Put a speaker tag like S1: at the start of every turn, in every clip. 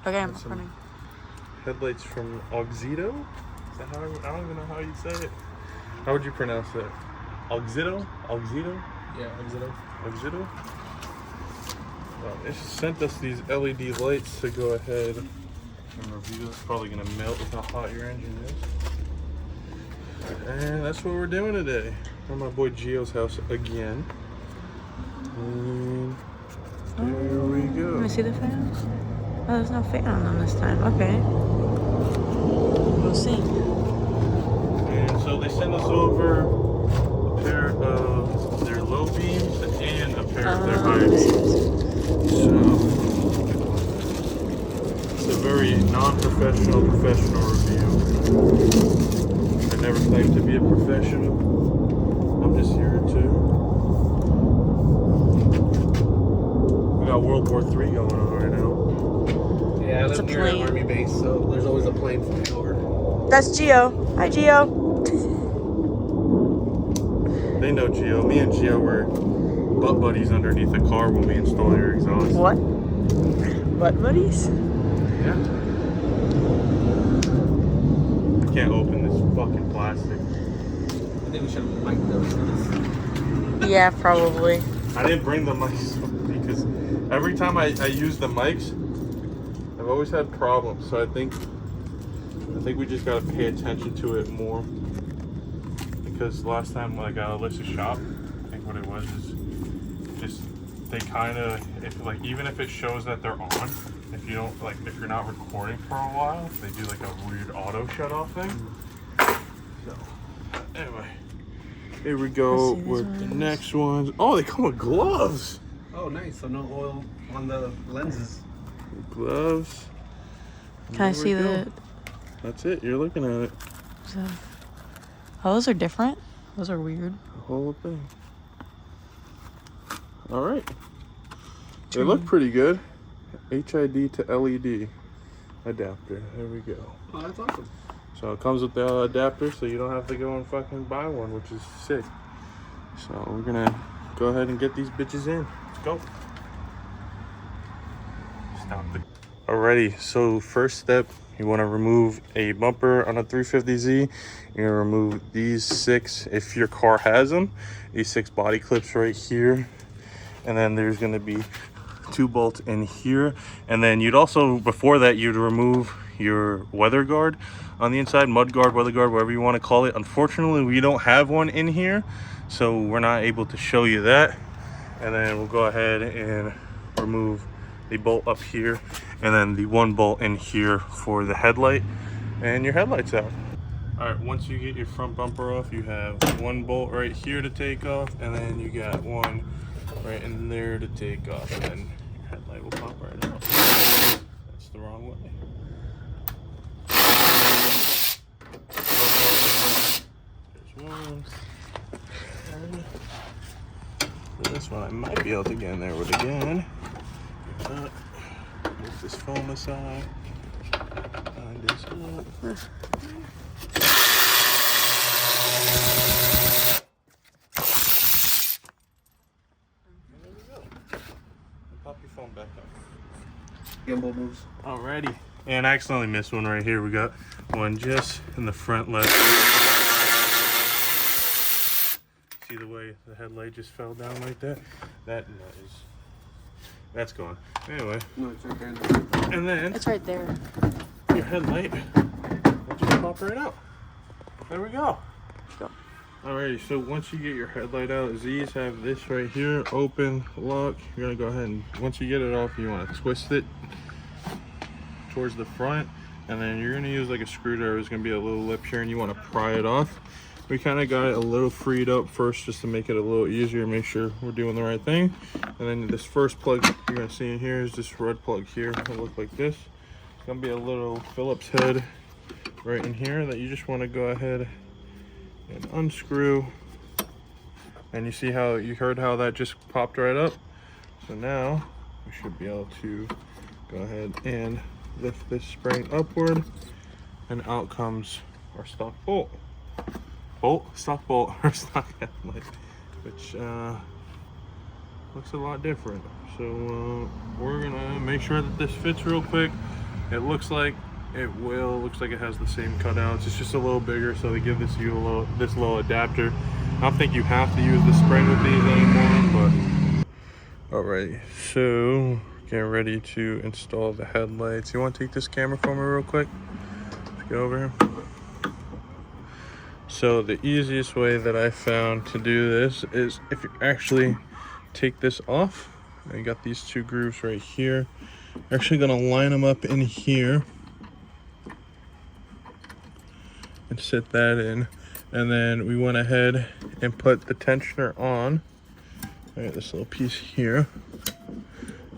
S1: Okay, I'm recording.
S2: Headlights from Auxito? Is that how I don't even know how you say it. How would you pronounce that? Auxito? Auxito?
S3: Yeah, Auxito.
S2: Auxito? Well, they sent us these LED lights to go ahead and review. It's probably gonna melt with how hot your engine is. And that's what we're doing today. We're at my boy Gio's house again. And there we go.
S1: Let me see the fan. Oh, there's no fan on them this time. Okay. We'll see.
S2: And so they sent us over a pair of their low beams and a pair of their high beams. So it's a very non-professional, professional review. I never claimed to be a professional. I'm just here to. We got World War III going on right now.
S3: Yeah, I live near an army base, so there's always a plane flying over.
S1: That's Gio. Hi, Gio.
S2: They know Gio. Me and Gio were butt buddies underneath the car when we installed your exhaust.
S1: What? Butt buddies?
S2: Yeah. I can't open this fucking plastic.
S3: I think we should have mic'd those.
S1: Yeah, probably.
S2: I didn't bring the mics because every time I use the mics, I've always had problems. So I think we just gotta pay attention to it more. Because last time, like at Alyssa's shop, I think what it was is just they kind of, even if it shows that they're on, if you don't if you're not recording for a while, they do like a weird auto shut off thing. So anyway, here we go with the next ones. Oh, they come with gloves.
S3: Oh, nice. So no oil on the lenses.
S2: Gloves.
S1: Can I see the...
S2: That's it. You're looking at it.
S1: So... Oh, those are different. Those are weird.
S2: The whole thing. All right. They look pretty good. HID to LED adapter. There we go.
S3: Oh, that's awesome.
S2: So it comes with the adapter, so you don't have to go and fucking buy one, which is sick. So we're gonna go ahead and get these bitches in. Let's go. Stop it. Alrighty, so first step, you want to remove a bumper on a 350Z. You're gonna remove these 6, if your car has them, these 6 body clips right here. And then there's gonna be 2 bolts in here. And then you'd also, before that, you'd remove your weather guard on the inside, mud guard, weather guard, whatever you want to call it. Unfortunately, we don't have one in here, so we're not able to show you that. And then we'll go ahead and remove the bolt up here, and then the 1 bolt in here for the headlight, and your headlight's out. All right, once you get your front bumper off, you have 1 bolt right here to take off, and then you got 1 right in there to take off, and then your headlight will pop right out. That's the wrong way. There's 1. For this one, I might be able to get in there with again. Move this foam aside. Line this up. Pop your phone back up.
S3: Gimbal moves.
S2: Alrighty. And I accidentally missed one right here. We got one just in the front left. See the way the headlight just fell down like that? That's gone. Anyway.
S3: No, it's right there.
S2: And then
S1: It's right there.
S2: your headlight will just pop right out. There we go.
S1: Go.
S2: Alrighty, so once you get your headlight out, these have this right here, open, lock. You're gonna go ahead and once you get it off, you want to twist it towards the front, and then you're gonna use like a screwdriver. There's gonna be a little lip here, and you want to pry it off. We kind of got it a little freed up first just to make it a little easier, make sure we're doing the right thing. And then this first plug you're gonna see in here is this red plug here. It'll look like this. It's gonna be a little Phillips head right in here that you just want to go ahead and unscrew. And you see how you heard how that just popped right up? So now we should be able to go ahead and lift this spring upward, and out comes our stock bolt. Stock bolt, or stock headlight, which looks a lot different. So we're gonna make sure that this fits real quick. It looks like looks like it has the same cutouts. It's just a little bigger, so they give this little adapter. I don't think you have to use the spring with these anymore, but all right. So getting ready to install the headlights. You want to take this camera for me real quick? Let's get over here. So the easiest way that I found to do this is if you actually take this off. You got these two grooves right here. You're actually gonna line them up in here and set that in. And then we went ahead and put the tensioner on. I got this little piece here.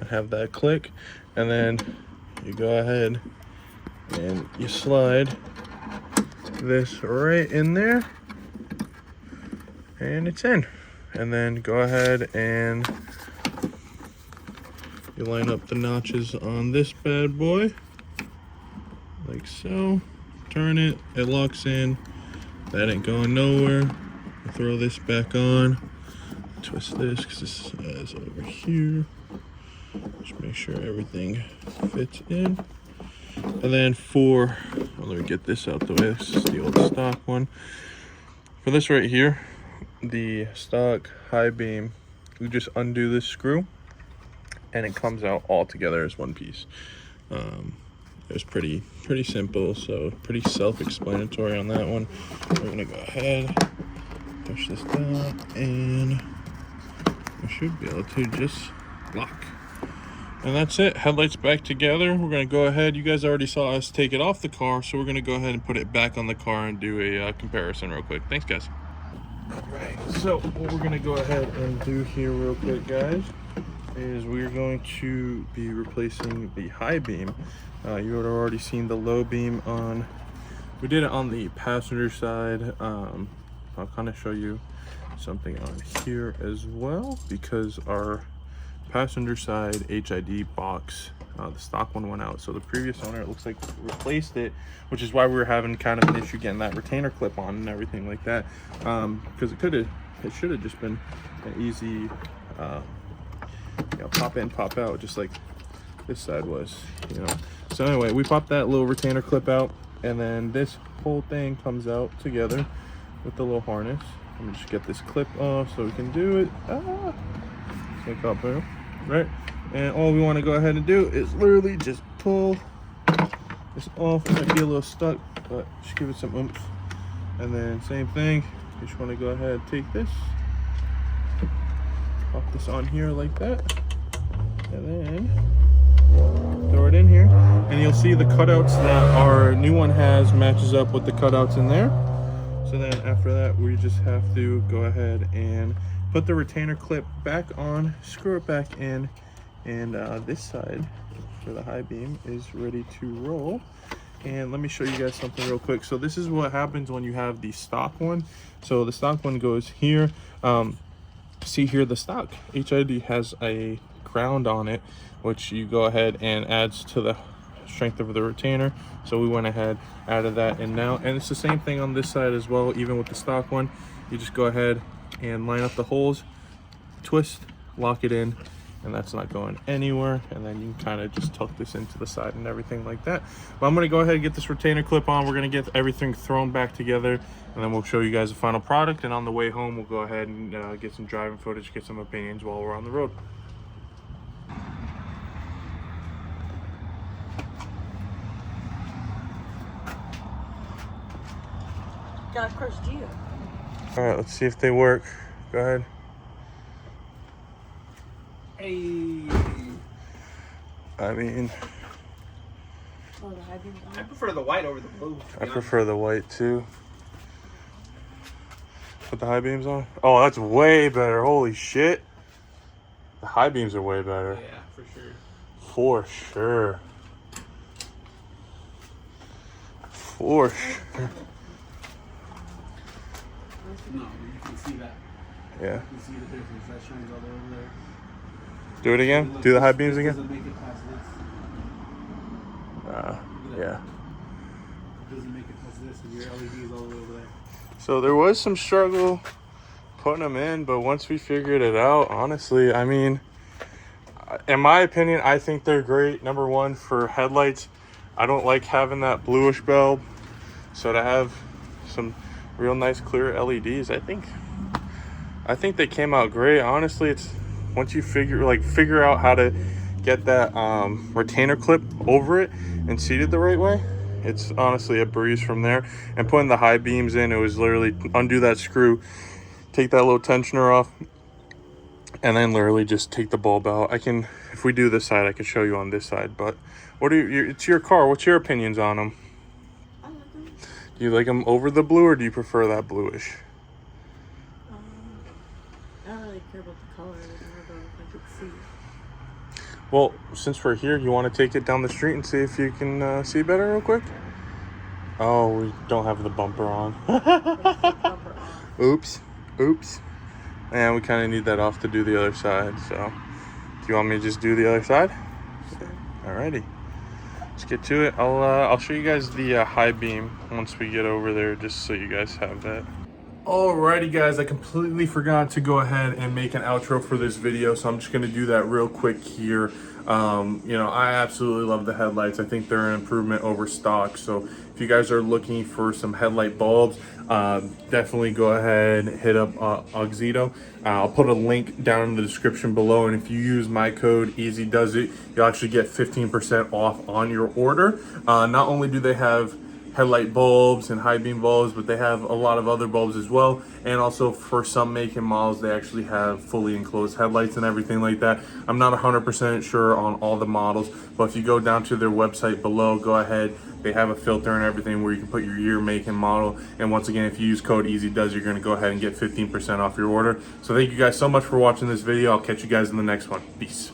S2: I have that click. And then you go ahead and you slide this right in there. And it's in. And then go ahead and you line up the notches on this bad boy. Like so. Turn it, it locks in. That ain't going nowhere. Throw this back on. Twist this because this is over here. Just make sure everything fits in. And then let me get this out the way. This is the old stock one. For this right here, the stock high beam, you just undo this screw and it comes out all together as one piece. It was pretty simple, so pretty self-explanatory on that one. We're gonna go ahead, push this down, and we should be able to just lock. And that's it. Headlights back together. We're gonna go ahead. You guys already saw us take it off the car, so we're gonna go ahead and put it back on the car and do a comparison real quick. Thanks, guys. All right. So what we're gonna go ahead and do here real quick, guys, is we're going to be replacing the high beam. You would have already seen the low beam on. We did it on the passenger side. I'll kind of show you something on here as well, because our passenger side HID box, the stock one went out, so the previous owner, it looks like, replaced it, which is why we were having kind of an issue getting that retainer clip on and everything like that, because it should have just been an easy pop in, pop out, just like this side was, So anyway, we popped that little retainer clip out, and then this whole thing comes out together with the little harness. Let me just get this clip off so we can do it. Take up here, right? And all we want to go ahead and do is literally just pull this off. It might be a little stuck, but just give it some oomph. And then same thing, you just want to go ahead and take this, pop this on here like that, and then throw it in here, and you'll see the cutouts that our new one has matches up with the cutouts in there. So then after that, we just have to go ahead and put the retainer clip back on, screw it back in, and this side for the high beam is ready to roll. And let me show you guys something real quick. So this is what happens when you have the stock one. So the stock one goes here. See here, the stock HID has a ground on it, which you go ahead and adds to the strength of the retainer. So we went ahead, added that in now, and it's the same thing on this side as well. Even with the stock one, you just go ahead and line up the holes, twist, lock it in, and that's not going anywhere. And then you can kind of just tuck this into the side and everything like that. But I'm going to go ahead and get this retainer clip on. We're going to get everything thrown back together, and then we'll show you guys the final product. And on the way home, we'll go ahead and get some driving footage, get some opinions while we're on the road.
S1: Gotta crush Gio.
S2: All right, let's see if they work. Go ahead.
S3: Hey.
S2: I mean,
S1: Oh, the high beam's
S3: I
S1: on.
S3: prefer the white over the blue.
S2: I prefer the white too. Put the high beams on. Oh, that's way better. Holy shit. The high beams are way better.
S3: Yeah, for sure.
S2: For sure. For sure.
S3: No, you can see that.
S2: Yeah.
S3: You can see the difference. That shines all over there.
S2: Do it again. Do the high beams
S3: This
S2: again.
S3: doesn't make it past this.
S2: Yeah.
S3: It doesn't make it past this, and your LEDs all the way over there.
S2: So there was some struggle putting them in, but once we figured it out, honestly, I mean, in my opinion, I think they're great. Number one, for headlights, I don't like having that bluish bulb. So to have some real nice clear LEDs, I think they came out great. Honestly, it's once you figure out how to get that retainer clip over it and seated the right way, it's honestly a breeze from there. And putting the high beams in, it was literally undo that screw, take that little tensioner off, and then literally just take the bulb out. If we do this side, I can show you on this side, but it's your car. What's your opinions on them?
S1: I like them.
S2: Do you like them over the blue, or do you prefer that bluish?
S1: I don't really care about the color. I don't know if I could see.
S2: Well, since we're here, you want to take it down the street and see if you can see better real quick? Oh, we don't have the bumper on.
S1: Bumper on.
S2: Oops. And we kind of need that off to do the other side. So, do you want me to just do the other side?
S1: Sure.
S2: Alrighty. Let's get to it. I'll show you guys the high beam once we get over there, just so you guys have that. Alrighty guys, I completely forgot to go ahead and make an outro for this video, so I'm just going to do that real quick here. You know, I absolutely love the headlights. I think they're an improvement over stock. So if you guys are looking for some headlight bulbs, definitely go ahead and hit up Auxito. I'll put a link down in the description below, and if you use my code EasyDoesIt, you'll actually get 15% off on your order. Not only do they have headlight bulbs and high beam bulbs, but they have a lot of other bulbs as well. And also for some make and models, they actually have fully enclosed headlights and everything like that. I'm not 100% sure on all the models, but if you go down to their website below, go ahead. They have a filter and everything where you can put your year, make, and model. And once again, if you use code EasyDoes, you're going to go ahead and get 15% off your order. So thank you guys so much for watching this video. I'll catch you guys in the next one. Peace.